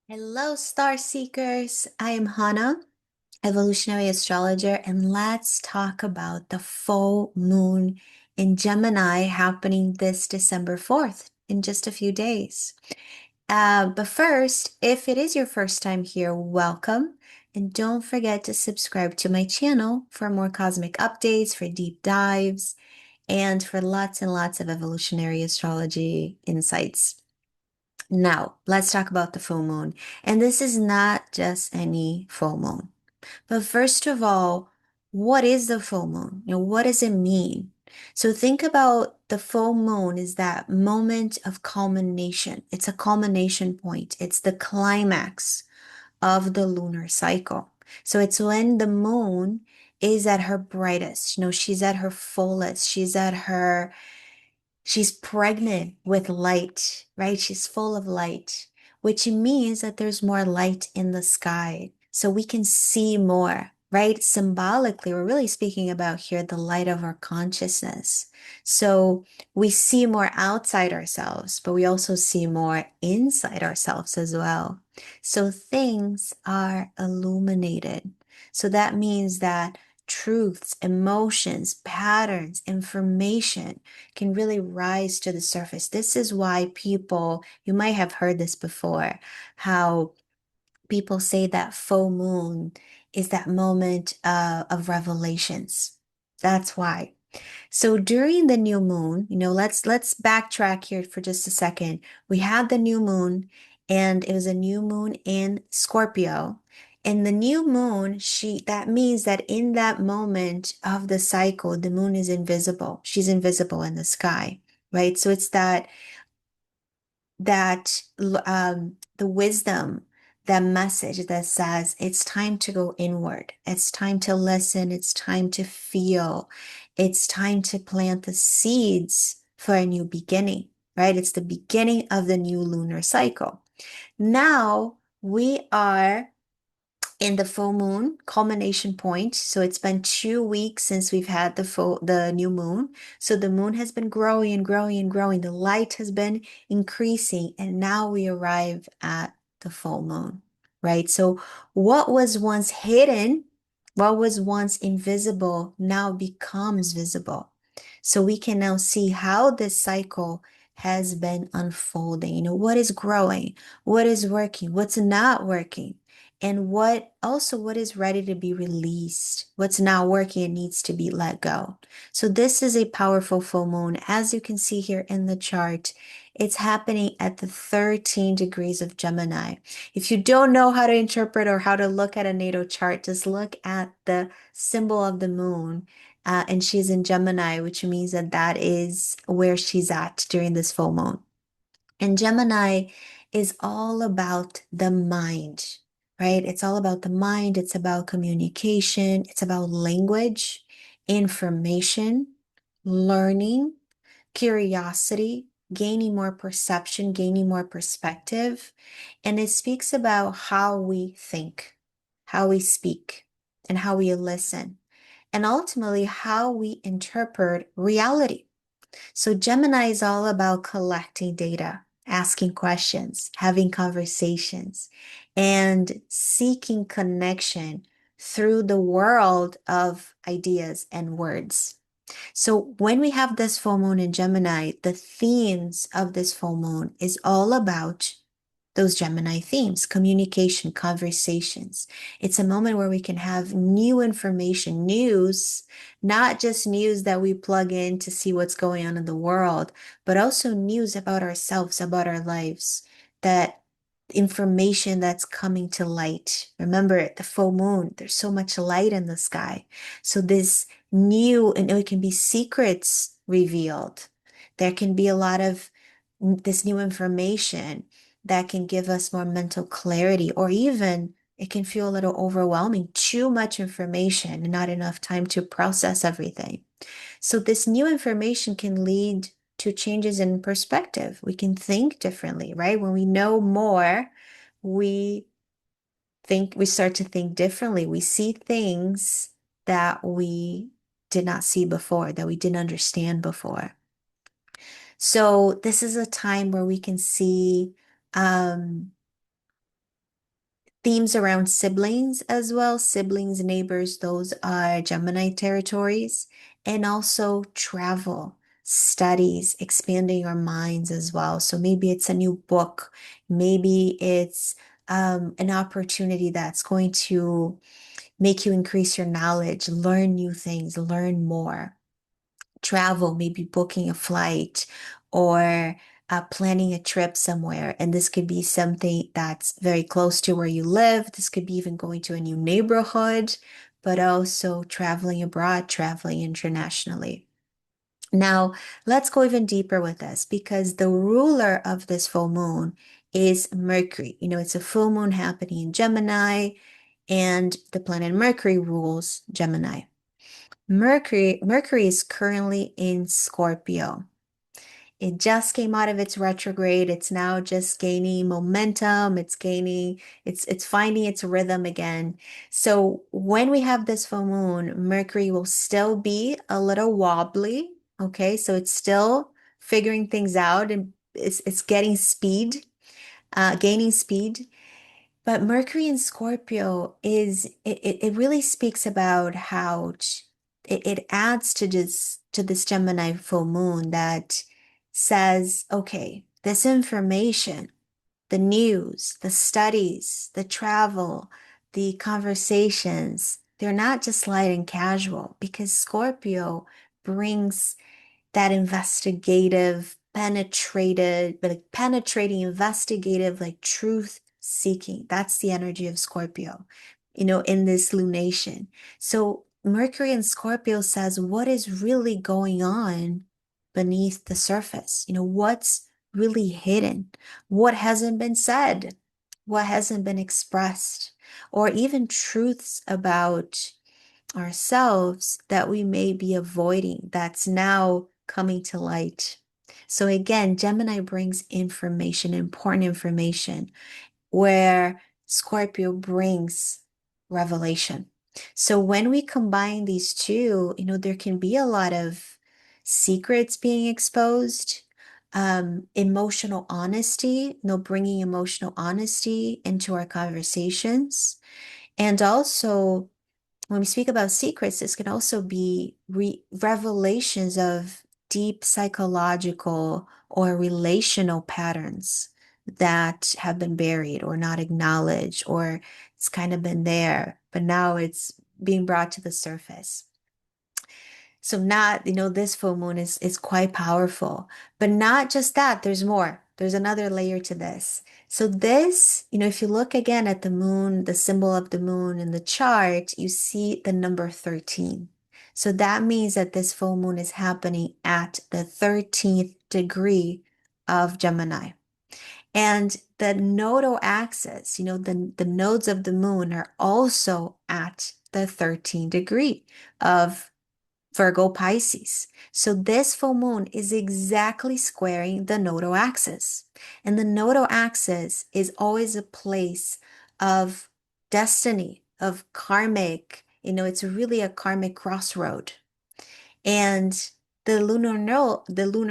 Hello, Star Seekers. I am Hannah, evolutionary astrologer, and let's talk about the full moon in Gemini happening this December 4th in just a few days. But first, if it is your first time here, welcome. And don't forget to subscribe to my channel for more cosmic updates, for deep dives, and for lots and lots of evolutionary astrology insights. Now, let's talk about the full moon. And this is not just any full moon. But first of all, what is the full moon? What does it mean? So think about the full moon is that moment of culmination. It's a culmination point. It's the climax of the lunar cycle. So it's when the moon is at her brightest. She's at her fullest. She's pregnant with light, right? She's full of light, which means that there's more light in the sky. So we can see more, right? Symbolically, we're really speaking about here the light of our consciousness. So we see more outside ourselves, but we also see more inside ourselves as well. So things are illuminated. So that means that truths, emotions, patterns, information can really rise to the surface. This is why you might have heard this before, how people say that full moon is that moment of revelations. That's why. So during the new moon, let's backtrack here for just a second. We had the new moon, and it was a new moon in Scorpio. And the new moon, that means that in that moment of the cycle, the moon is invisible. She's invisible in the sky, right? So it's that the wisdom, that message that says it's time to go inward, it's time to listen, it's time to feel, it's time to plant the seeds for a new beginning, right? It's the beginning of the new lunar cycle. Now we are in the full moon culmination point. So it's been 2 weeks since we've had the new moon. So the moon has been growing and growing and growing. The light has been increasing, and now we arrive at the full moon, right? So what was once hidden, what was once invisible, now becomes visible. So we can now see how this cycle has been unfolding. What is growing, what is working, what's not working, and what is ready to be released, what's not working and needs to be let go. So this is a powerful full moon. As you can see here in the chart, it's happening at the 13 degrees of Gemini. If you don't know how to interpret or how to look at a natal chart, just look at the symbol of the moon. And she's in Gemini, which means that that is where she's at during this full moon. And Gemini is all about the mind, right? It's all about the mind. It's about communication. It's about language, information, learning, curiosity, gaining more perception, gaining more perspective. And it speaks about how we think, how we speak, and how we listen, and ultimately how we interpret reality. So Gemini is all about collecting data, asking questions, having conversations, and seeking connection through the world of ideas and words. So when we have this full moon in Gemini, the themes of this full moon is all about those Gemini themes, communication, conversations. It's a moment where we can have new information, news, not just news that we plug in to see what's going on in the world, but also news about ourselves, about our lives, that information that's coming to light. Remember, the full moon, there's so much light in the sky. So this new, and it can be secrets revealed. There can be a lot of this new information that can give us more mental clarity, or even it can feel a little overwhelming, too much information and not enough time to process everything. So this new information can lead to changes in perspective. We can think differently, right? When we know more, we we start to think differently. We see things that we did not see before, that we didn't understand before. So this is a time where we can see um, themes around siblings as well. Siblings, neighbors, those are Gemini territories. And also travel, studies, expanding our minds as well. So maybe it's a new book. Maybe it's an opportunity that's going to make you increase your knowledge, learn new things, learn more. Travel, maybe booking a flight or planning a trip somewhere. And this could be something that's very close to where you live. This could be even going to a new neighborhood, but also traveling abroad, traveling internationally. Now, let's go even deeper with this because the ruler of this full moon is Mercury. It's a full moon happening in Gemini, and the planet Mercury rules Gemini. Mercury is currently in Scorpio. It just came out of its retrograde. It's now just gaining momentum. It's finding its rhythm again. So when we have this full moon, Mercury will still be a little wobbly. Okay, so it's still figuring things out and it's getting speed, gaining speed. But Mercury in Scorpio it really speaks about how it adds to this Gemini full moon that says, okay, this information, the news, the studies, the travel, the conversations, they're not just light and casual because Scorpio brings that investigative, penetrating, investigative, like truth seeking. That's the energy of Scorpio, in this lunation. So Mercury in Scorpio says, what is really going on beneath the surface? What's really hidden? What hasn't been said? What hasn't been expressed? Or even truths about ourselves that we may be avoiding that's now coming to light. So again, Gemini brings information, important information, where Scorpio brings revelation. So when we combine these two, there can be a lot of secrets being exposed, emotional honesty, bringing emotional honesty into our conversations. And also, when we speak about secrets, this can also be revelations of deep psychological or relational patterns that have been buried or not acknowledged, or it's kind of been there, but now it's being brought to the surface. So not, this full moon is quite powerful, but not just that, there's more. There's another layer to this. So this, if you look again at the moon, the symbol of the moon in the chart, you see the number 13. So that means that this full moon is happening at the 13th degree of Gemini. And the nodal axis, the nodes of the moon are also at the 13th degree of Virgo-Pisces. So this full moon is exactly squaring the nodal axis. And the nodal axis is always a place of destiny, of karmic, it's really a karmic crossroad. And the lunar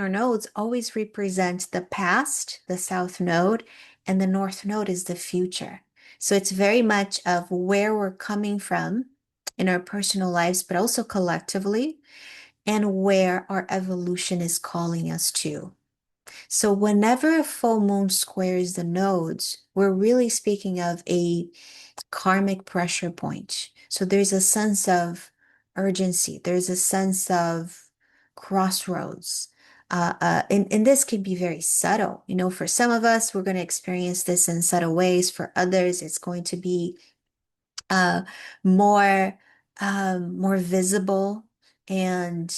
nodes always represent the past, the south node, and the north node is the future. So it's very much of where we're coming from in our personal lives, but also collectively, and where our evolution is calling us to. So whenever a full moon squares the nodes, we're really speaking of a karmic pressure point. So there's a sense of urgency. There's a sense of crossroads. And this can be very subtle. For some of us, we're going to experience this in subtle ways. For others, it's going to be uh, more more visible and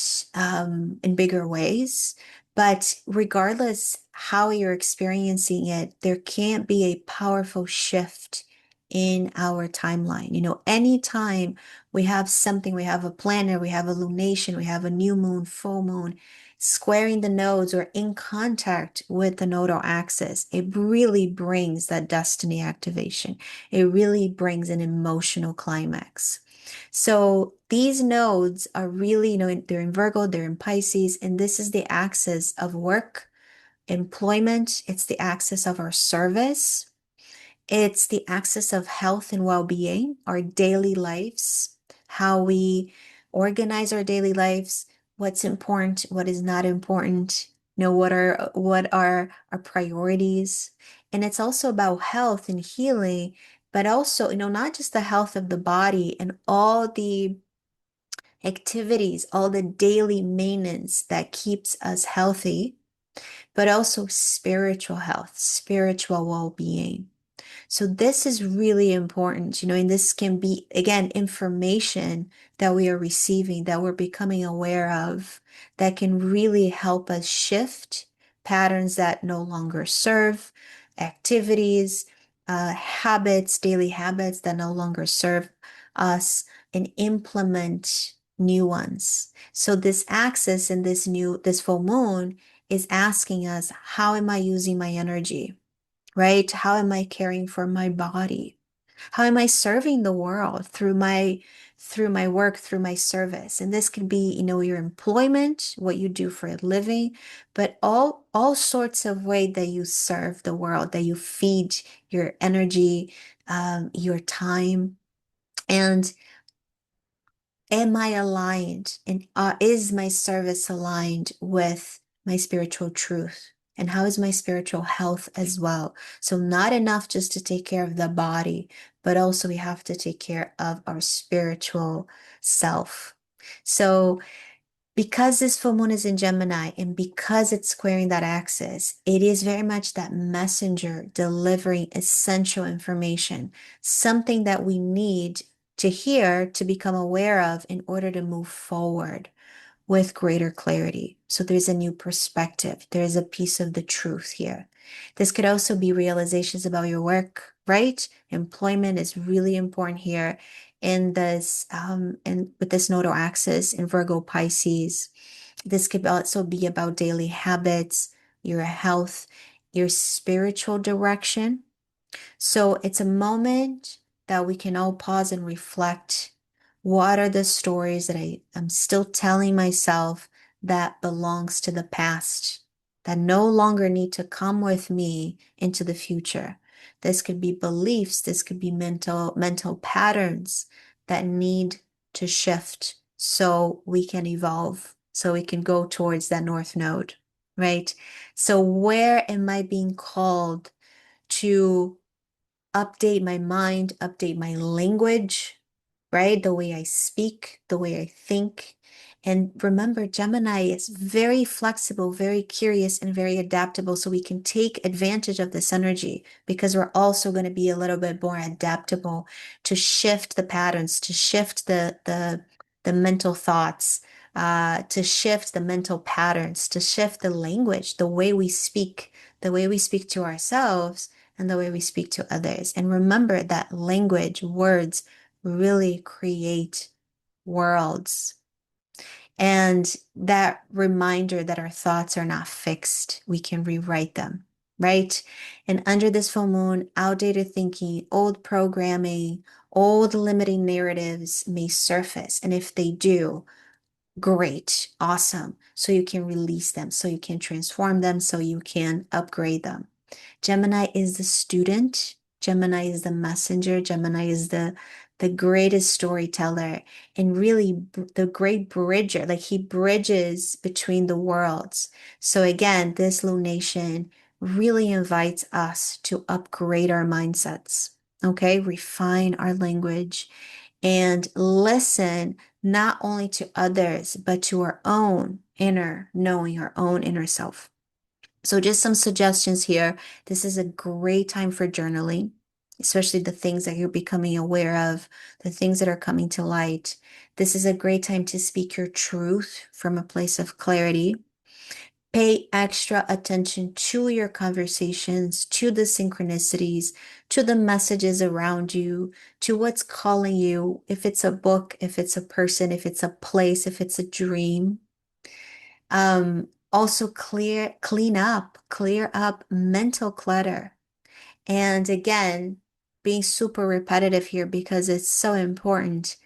in bigger ways. But regardless how you're experiencing it, there can't be a powerful shift in our timeline. Anytime we have something, we have a planner, we have a lunation, we have a new moon, full moon, squaring the nodes or in contact with the nodal axis, it really brings that destiny activation. It really brings an emotional climax. So these nodes are really, they're in Virgo, they're in Pisces, and this is the axis of work, employment. It's the axis of our service. It's the axis of health and well-being, our daily lives, how we organize our daily lives, what's important, what is not important, what are our priorities. And it's also about health and healing, but also, not just the health of the body and all the activities, all the daily maintenance that keeps us healthy, but also spiritual health, spiritual well-being. So this is really important, and this can be, again, information that we are receiving, that we're becoming aware of, that can really help us shift patterns that no longer serve, activities, habits, daily habits that no longer serve us, and implement new ones. So this axis in this full moon is asking us, how am I using my energy? Right? How am I caring for my body? How am I serving the world through my work, through my service? And this can be, your employment, what you do for a living, but all sorts of ways that you serve the world, that you feed your energy, your time. And am I aligned? And is my service aligned with my spiritual truth? And how is my spiritual health as well? So, not enough just to take care of the body, but also we have to take care of our spiritual self. So, because this full moon is in Gemini and because it's squaring that axis, it is very much that messenger delivering essential information, something that we need to hear to become aware of in order to move forward with greater clarity. So there's a new perspective. There is a piece of the truth here. This could also be realizations about your work, right? Employment is really important here in this, and with this nodal axis in Virgo-Pisces. This could also be about daily habits, your health, your spiritual direction. So it's a moment that we can all pause and reflect. What are the stories that am still telling myself that belongs to the past, that no longer need to come with me into the future? This could be beliefs, this could be mental patterns that need to shift so we can evolve, so we can go towards that north node, right? So where am I being called to update my mind, update my language, right? The way I speak, the way I think. And remember, Gemini is very flexible, very curious, and very adaptable. So we can take advantage of this energy because we're also going to be a little bit more adaptable to shift the patterns, to shift the mental thoughts, to shift the mental patterns, to shift the language, the way we speak to ourselves and the way we speak to others. And remember that language, words really create worlds. And that reminder that our thoughts are not fixed, we can rewrite them, right? And under this full moon, outdated thinking, old programming, old limiting narratives may surface. And if they do, great, awesome. So you can release them, so you can transform them, so you can upgrade them. Gemini is the student. Gemini is the messenger. Gemini is the greatest storyteller and really the great bridger. Like he bridges between the worlds. So again, this lunation really invites us to upgrade our mindsets. Okay, refine our language and listen not only to others, but to our own inner knowing, our own inner self. So just some suggestions here. This is a great time for journaling, especially the things that you're becoming aware of, the things that are coming to light. This is a great time to speak your truth from a place of clarity. Pay extra attention to your conversations, to the synchronicities, to the messages around you, to what's calling you, if it's a book, if it's a person, if it's a place, if it's a dream. Also clear up mental clutter. And again, being super repetitive here because it's so important.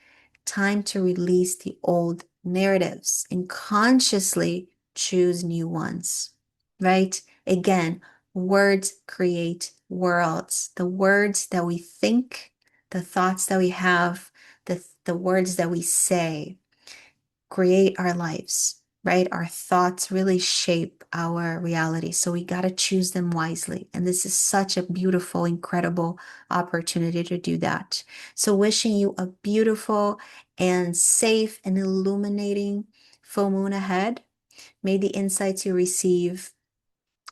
Time to release the old narratives and consciously choose new ones, right? Again, Words create worlds. The words that we think, the thoughts that we have, the words that we say create our lives, right? Our thoughts really shape our reality. So we got to choose them wisely. And this is such a beautiful, incredible opportunity to do that. So wishing you a beautiful and safe and illuminating full moon ahead. May the insights you receive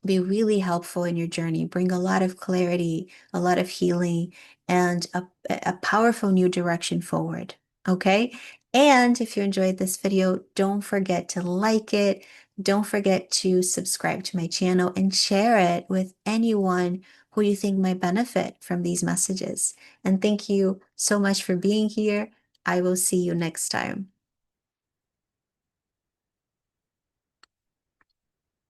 be really helpful in your journey, bring a lot of clarity, a lot of healing, and a powerful new direction forward. Okay. And if you enjoyed this video, don't forget to like it. Don't forget to subscribe to my channel and share it with anyone who you think might benefit from these messages. And thank you so much for being here. I will see you next time.